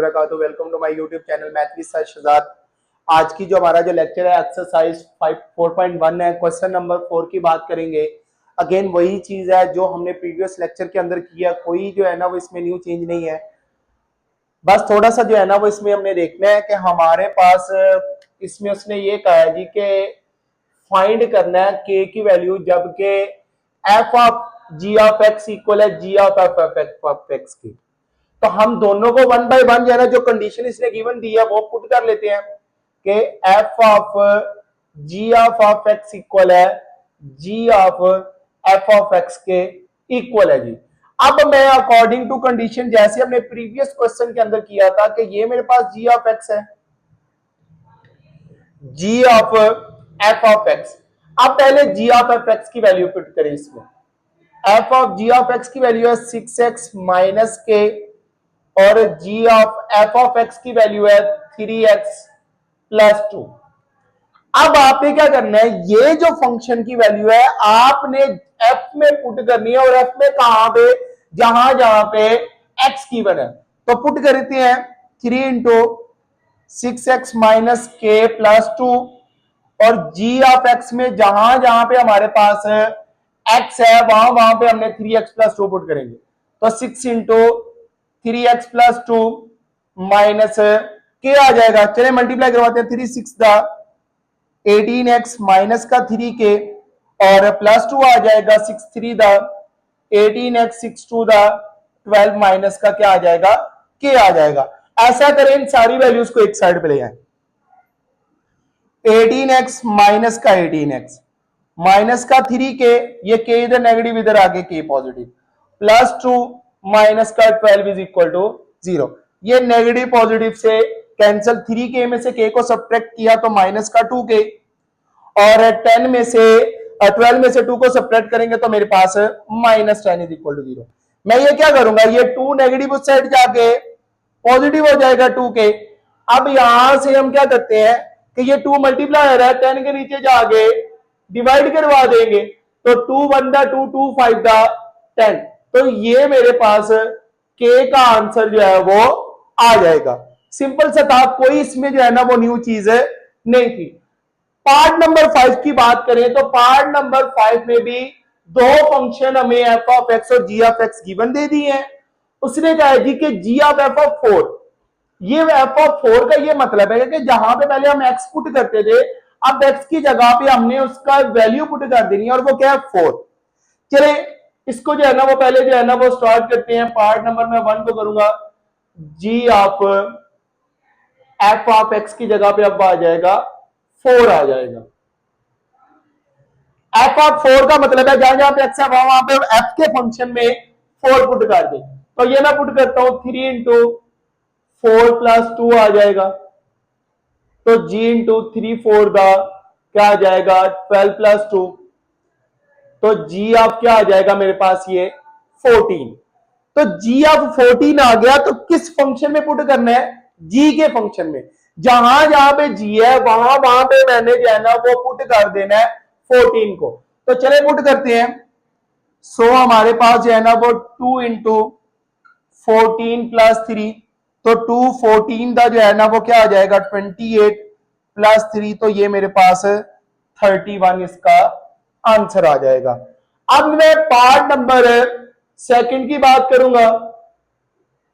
Welcome to my YouTube channel math with sir Shahzad. आज की जो हमारा जो लेक्चर है एक्सरसाइज 4.1 है, क्वेश्चन नंबर 4 की बात करेंगे। अगेन वही चीज है जो हमने प्रीवियस लेक्चर के अंदर किया, कोई जो है ना वो इसमें न्यू चेंज नहीं है। बस थोड़ा सा जो है ना वो इसमें हमने देखना है कि हमारे पास इसमें उसने ये कहा है जी कि फाइंड करना है के की वैल्यू जबकि f of g of x equal है g of f of x की। तो हम दोनों को वन बाय वन जो है ना जो कंडीशन इसने गिवन दी है वो पुट कर लेते हैं कि f of g of x equal है g of f of x के इक्वल है जी। अब मैं अकॉर्डिंग टू कंडीशन जैसे हमने प्रीवियस क्वेश्चन के अंदर किया था कि ये मेरे पास जी ऑफ एक्स है, g of f of x. अब पहले जी ऑफ एफ एक्स की वैल्यू पुट करें इसमें। F of g of x की वैल्यू है 6x माइनस के और g of f of x की वैल्यू है 3x प्लस 2। अब आपने क्या करना है, ये जो फंक्शन की वैल्यू है आपने एफ में पुट करनी है और एफ में कहां पे, जहां जहां पे एक्स की वन है। तो पुट करते हैं 3 इंटू 6x माइनस के प्लस 2 और जी ऑफ एक्स में जहां जहां पे हमारे पास एक्स है वहां वहां पे हमने 3x प्लस 2 पुट करेंगे। तो 6 इंटू 3x प्लस 2 माइनस के आ जाएगा। चलिए मल्टीप्लाई करवाते हैं। 3 6 दा 18x माइनस का 3 के और प्लस 2 आ जाएगा 6 3 दा 18x 6 2 दा 12 माइनस का क्या आ जाएगा, के आ जाएगा। ऐसा करें इन सारी वैल्यूज को एक साइड पे ले आए। 18x माइनस का 18x माइनस का 3 के, ये के इधर नेगेटिव इधर आगे के पॉजिटिव, प्लस 2 माइनस का 12 इज इक्वल टू 0। ये नेगेटिव पॉजिटिव से कैंसिल, 3 के में से के को सब्ट्रैक्ट किया तो माइनस का 2 के और 10 में से 12 में से 2 को सब्ट्रैक्ट करेंगे तो मेरे पास माइनस 10 इज इक्वल टू 0। मैं ये क्या करूंगा, ये 2 नेगेटिव उस साइड जाके पॉजिटिव हो जाएगा 2 के। अब यहां से हम क्या करते हैं कि ये 2 मल्टीप्लाई हो रहा है 10 के नीचे जाके डिवाइड करवा देंगे तो 2 1 दा 2 2 5 दा 10। तो ये मेरे पास के का आंसर जो है वो आ जाएगा। सिंपल सा था, कोई इसमें जो है ना वो न्यू चीज नहीं थी। पार्ट नंबर 5 की बात करें तो पार्ट नंबर 5 में भी दो फंक्शन हमें एफ ऑफ एक्स और जी ऑफ एक्स गिवन दे दी है। उसने कहा जी कि जी ऑफ एफ ऑफ 4, ये एफ ऑफ 4 का ये मतलब है कि जहां पे पहले हम एक्स पुट करते थे अब एक्स की जगह पे हमने उसका वैल्यू पुट कर देनी है और वो क्या है 4। चले इसको जो है ना वो पहले जो है ना वो स्टार्ट करते हैं। पार्ट नंबर में 1 को करूंगा, जी ऑफ एफ ऑफ एक्स की जगह पे अब आ जाएगा 4 आ जाएगा। एफ ऑफ 4 का मतलब है जहां जहां पे एक्स है वहां पे एफ के फंक्शन में 4 पुट कर दे। तो ये मैं पुट करता हूं 3 इंटू 4 प्लस 2 आ जाएगा। तो जी इंटू 3 4 दा क्या आ जाएगा 12 प्लस 2। तो जी ऑफ क्या आ जाएगा मेरे पास ये 14। तो जी ऑफ 14 आ गया तो किस फंक्शन में पुट करना है, जी के फंक्शन में। जहां जहां पे जी है वहां वहां पे मैंने जो है ना वो पुट कर देना है 14 को। तो चले पुट करते हैं। सो हमारे पास जो है ना वो 2 इंटू 14 प्लस 3, तो 2 14 का जो है ना वो क्या आ जाएगा 28 प्लस 3, तो ये मेरे पास 31 इसका आंसर आ जाएगा। अब मैं पार्ट नंबर 2 की बात करूंगा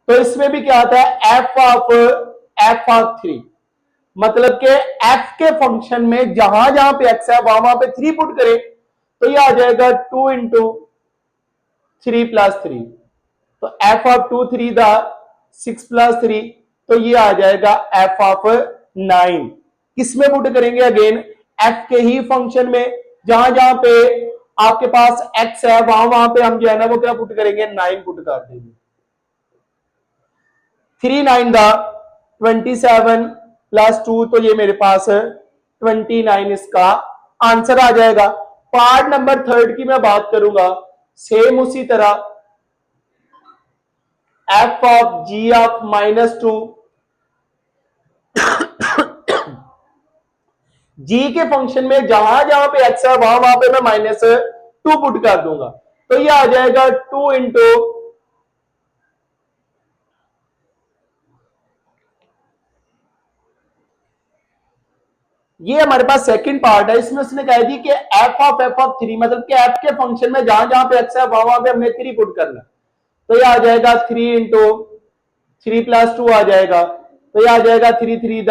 तो इसमें भी क्या आता है एफ ऑफ 3, मतलब के एफ के फंक्शन में जहां जहां पे एक्स है वहां वहां पे 3 पुट करें तो ये आ जाएगा 2 इंटू 3 प्लस 3। तो एफ ऑफ 2 3 दा 6 प्लस 3, तो ये आ जाएगा एफ ऑफ 9। किसमें पुट करेंगे, अगेन एफ के ही फंक्शन में। जहां जहां पे आपके पास एक्स है वहां वहां पे हम जो है ना वो क्या पुट करेंगे 9 पुट कर देंगे। 3 9 दा 27 प्लस 2, तो ये मेरे पास 29 इसका आंसर आ जाएगा। पार्ट नंबर 3 की मैं बात करूंगा, सेम उसी तरह एफ ऑफ जी ऑफ -2, जी के फंक्शन में जहां जहां पे एक्स है वहां वहां पे मैं -2 पुट कर दूंगा। तो ये आ जाएगा 2 इंटू ये हमारे पास सेकंड पार्ट है, इसमें उसने कह दी कि f(f(3) मतलब कि f के फंक्शन में जहां जहां पे x है वहां पे हमने 3 पुट करना। तो ये आ जाएगा 3 इंटू 3+2 आ जाएगा, तो ये आ जाएगा 3 3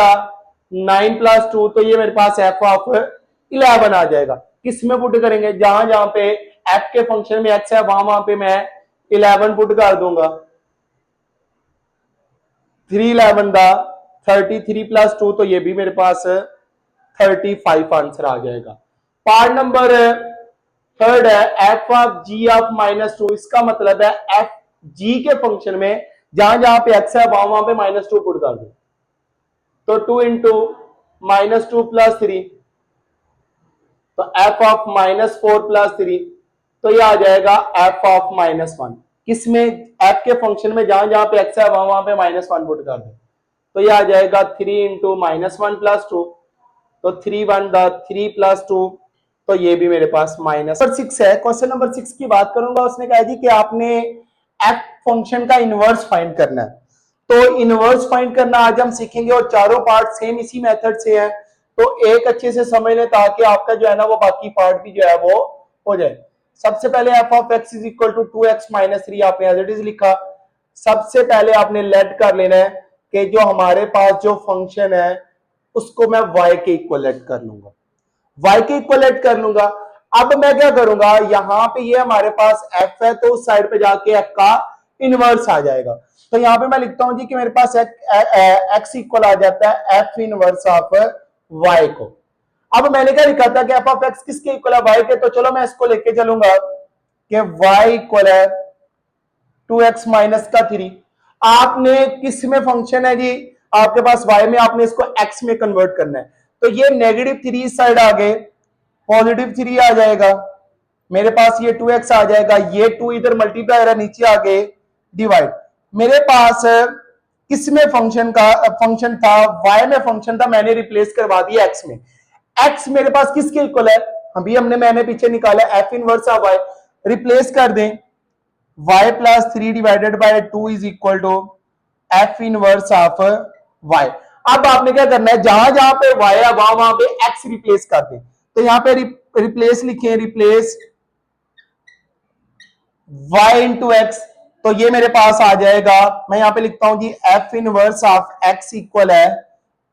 9+2, तो ये मेरे पास f(11) आ जाएगा। किस में पुट करेंगे, जहां जहां पे f के फंक्शन में x है वहां वहां पे मैं 11 पुट कर दूंगा। 3 11 33+2, तो ये भी मेरे पास 35 आंसर आ जाएगा। पार्ट नंबर थर्ड है f(g)(-2), इसका मतलब है f g के फंक्शन में जहां जहां पे x है वहां वहां पे -2 पुट कर दो। तो 2 इंटू -2+3, तो f(-4+3), तो ये आ जाएगा f(-1). किसमें, f के फंक्शन में जहां जहां पे x है वहां वहां पे -1 पुट कर दो। तो ये आ जाएगा 3 इंटू -1+2, तो 3 1 3+2, तो ये भी मेरे पास -6 है। क्वेश्चन नंबर 6 की बात करूंगा, उसने कहा जी कि आपने f फंक्शन का इनवर्स फाइंड करना है। तो इनवर्स फाइंड करना आज हम सीखेंगे और चारों पार्ट सेम इसी मेथड से है, तो एक अच्छे से समझ लें ताकि आपका जो है ना वो बाकी पार्ट भी जो है वो हो जाए। सबसे पहले f(x) = 2x-3 आपने एज इट इज लिखा। सबसे पहले आपने लेट कर लेना है कि जो हमारे पास जो फंक्शन है उसको मैं y के इक्वलेट कर लूंगा, y के इक्वलेट कर लूंगा। अब मैं क्या करूंगा, यहां पे ये हमारे पास f है तो उस साइड पे जाके f का इनवर्स आ जाएगा। तो यहां पे मैं लिखता हूं जी कि मेरे पास x इक्वल आ जाता है f इनवर्स ऑफ y को। अब मैंने क्या लिखा था कि f(x) किसके इक्वल है, y के, तो चलो मैं इसको लेके चलूंगा कि y इक्वल है 2x-3। आपने किस में फंक्शन है जी, आपके पास y में, आपने इसको x में कन्वर्ट करना है। तो ये -3 इस साइड आ गए, +3 आ जाएगा, मेरे पास ये 2x आ जाएगा, ये 2 इधर मल्टीप्लाई हो रहा है, नीचे आ गए डिवाइड। मेरे पास किसमें फंक्शन था, y में फंक्शन था, मैंने रिप्लेस करवा दिया x में। x मेरे पास किसके इक्वल है, मैंने पीछे निकाला f inverse of y, replace कर दें, y+3 divided by 2 is equal to f inverse of y। अब आपने क्या करना है, जहां जहां पे y है वहां वहां पे x रिप्लेस कर दें। तो यहां पे रिप्लेस लिखे, रिप्लेस y इंटू एक्स, तो ये मेरे पास आ जाएगा, मैं यहां पे लिखता हूं जी f inverse of x equal है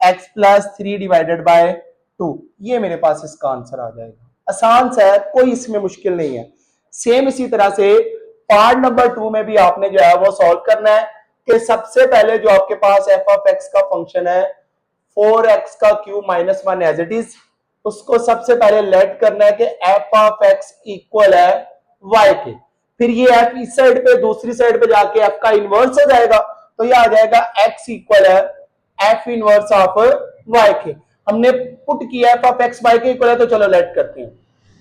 x+3 डिवाइडेड बाय 2। ये मेरे पास इसका आंसर आ जाएगा। आसान सा है, कोई इसमें मुश्किल नहीं है। सेम इसी तरह से पार्ट नंबर 2 में भी आपने जो है वो सॉल्व करना है कि सबसे पहले जो आपके पास f(x) का फंक्शन है 4x³ - 1 एज इट इज, उसको सबसे पहले लेट करना है कि f(x) इक्वल है y के। फिर ये f इस साइड पे, दूसरी साइड पे जाके f का इनवर्स हो जाएगा, तो ये आ जाएगा x इक्वल है f इनवर्स ऑफ y के। हमने पुट किया f(x) y के इक्वल है, तो चलो लेट करते हैं।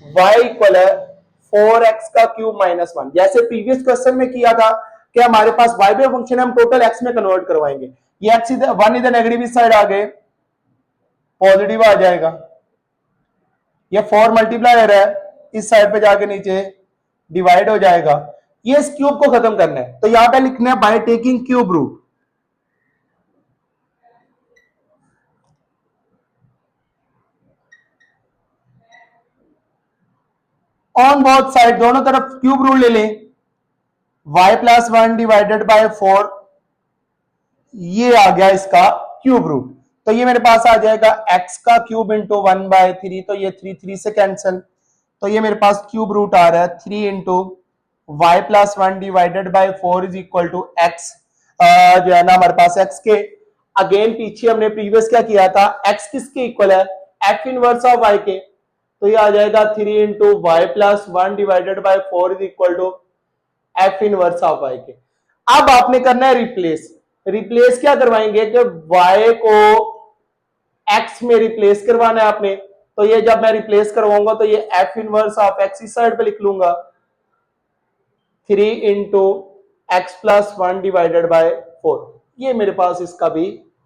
y इक्वल है 4x³ - 1, जैसे प्रीवियस क्वेश्चन में किया था कि हमारे पास y पे फंक्शन है, हम टोटल x में कन्वर्ट करवाएंगे। ये x इधर 1 इधर नेगेटिव इस साइड आ गए, पॉजिटिव आ जाएगा, ये 4 मल्टीप्लाई हो रहा है, इस साइड पे जाके नीचे डिवाइड हो जाएगा। ये इस क्यूब को खत्म करना है, तो यहां पे लिखना है by taking cube root. On both side, दोनों तरफ क्यूब रूट ले लें, y+1 डिवाइडेड बाय 4, ये आ गया इसका क्यूब रूट। तो ये मेरे पास आ जाएगा x का क्यूब इंटू 1/3, तो ये 3 3 से कैंसिल, तो ये मेरे पास क्यूब रूट आ रहा है 3 into y+1 divided by 4 is equal to x, जो है ना हमारे पास x के, अगेन पीछे हमने प्रीवियस क्या किया था, x किसके इक्वल है, f इनवर्स ऑफ y के, तो ये आ जाएगा 3 into y+1 divided by 4 is equal to f inverse of y के। अब आपने करना है रिप्लेस। रिप्लेस क्या करवाएंगे कि y को x में रिप्लेस करवाना है आपने, तो ये जब मैं रिप्लेस करवाऊंगा तो ये f इनवर्स ऑफ x इस साइड पे लिख लूंगा, 3 इंटू x+1 डिवाइडेड बाय 4, ये मेरे पास इसका भी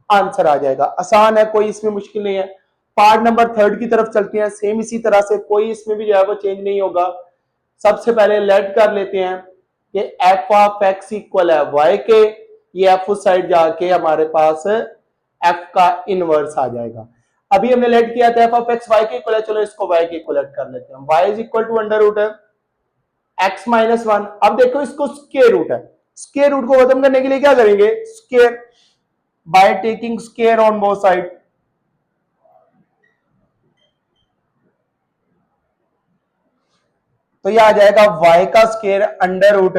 आंसर आ जाएगा। आसान है, कोई इसमें मुश्किल नहीं है। पार्ट नंबर थर्ड की तरफ चलते हैं, सेम इसी तरह से, कोई इसमें भी जो है वो चेंज नहीं होगा। सबसे पहले लेट कर लेते हैं कि f(x) इक्वल है y के, ये f उस साइड जाके हमारे पास f का इनवर्स आ जाएगा। अभी हमने लेट किया था एफ ऑफ एक्स वाई के इक्वल है, चलो इसको वाई के इक्वल कर लेते हैं। Y is equal to under root है एक्स माइनस वन। अब देखो इसको स्क्वायर रूट है, स्क्वायर रूट को खत्म करने के लिए क्या करेंगे, square by taking square on both side. तो ये आ जाएगा y का square under root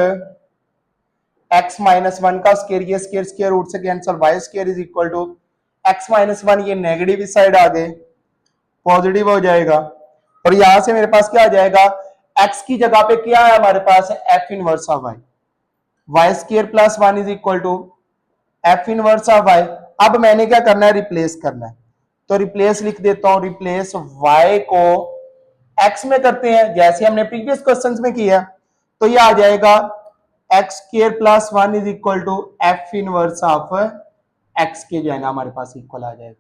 x minus one का स्क्वायर, ये स्क्वायर स्क्वायर रूट से cancel, y square is equal to x minus one, ये नेगेटिव इस साइड आ गए पॉजिटिव हो जाएगा। और यहां से मेरे पास क्या आ जाएगा, x की जगह पे क्या है हमारे पास f inverse of y, y square plus one is equal to f inverse of y। अब मैंने क्या करना है, रिप्लेस करना है, तो रिप्लेस लिख देता हूं, रिप्लेस y को x में करते हैं जैसे हमने प्रीवियस क्वेश्चंस में किया। तो ये आ जाएगा x square plus one is equal to f inverse of x के जो है ना हमारे पास इक्वल आ जाएगा,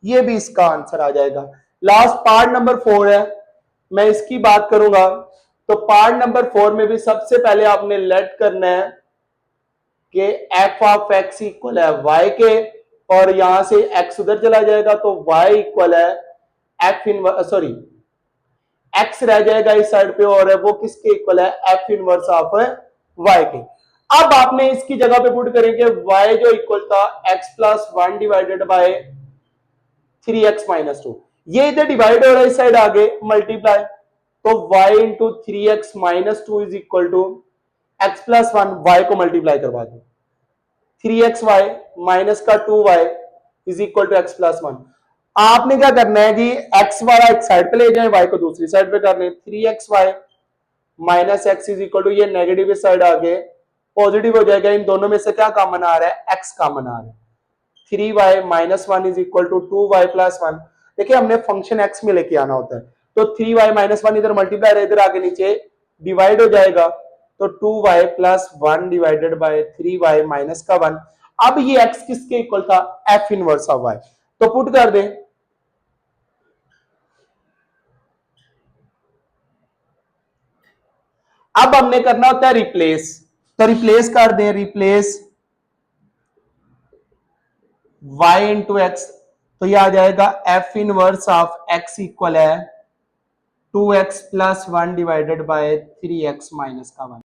ये भी इसका आंसर आ जाएगा। लास्ट पार्ट नंबर 4 है, मैं इसकी बात करूंगा। तो पार्ट नंबर 4 में भी सबसे पहले आपने लेट करना है कि एफ ऑफ एक्स इक्वल है वाई के, और यहां से एक्स उधर चला जाएगा तो वाई इक्वल है एफ इनवर्स, सॉरी एक्स रह जाएगा इस साइड पे, और वो किसके इक्वल है, एफ इनवर्स ऑफ वाई के। अब आपने इसकी जगह पे पुट करेंगे वाई जो इक्वल था x plus one divided by 3x minus to, ये इधर डिवाइड हो रहा है इस साइड आगे मल्टीप्लाई, तो y into 3x minus two is equal to x plus one, y को मल्टीप्लाई करवा दो, 3xy माइनस का 2y is equal to x plus one. आपने क्या करना है जी, x वाला एक साइड पे ले जाए, y को दूसरी साइड पे कर लें, 3xy minus x is equal to, ये नेगेटिव इस साइड आगे पॉजिटिव हो जाएगा, इन दोनों में से क्या कॉमन आ रहा है, x कॉमन आ रहा है, 3y minus one is equal to 2y plus one. देखिए हमने फंक्शन x में लेके आना होता है, तो 3y माइनस वन इधर मल्टीप्लाई है, इधर आगे नीचे डिवाइड हो जाएगा, तो 2y plus one divided by 3y minus का वन। अब ये x किसके इक्वल था, f इनवर्स ऑफ y, तो पुट कर दें, अब हमने करना होता है रिप्लेस, तो रिप्लेस कर दें, रिप्लेस y इंटू एक्स, तो ये आ जाएगा f inverse of x equal है 2x plus one divided by 3x minus का वन।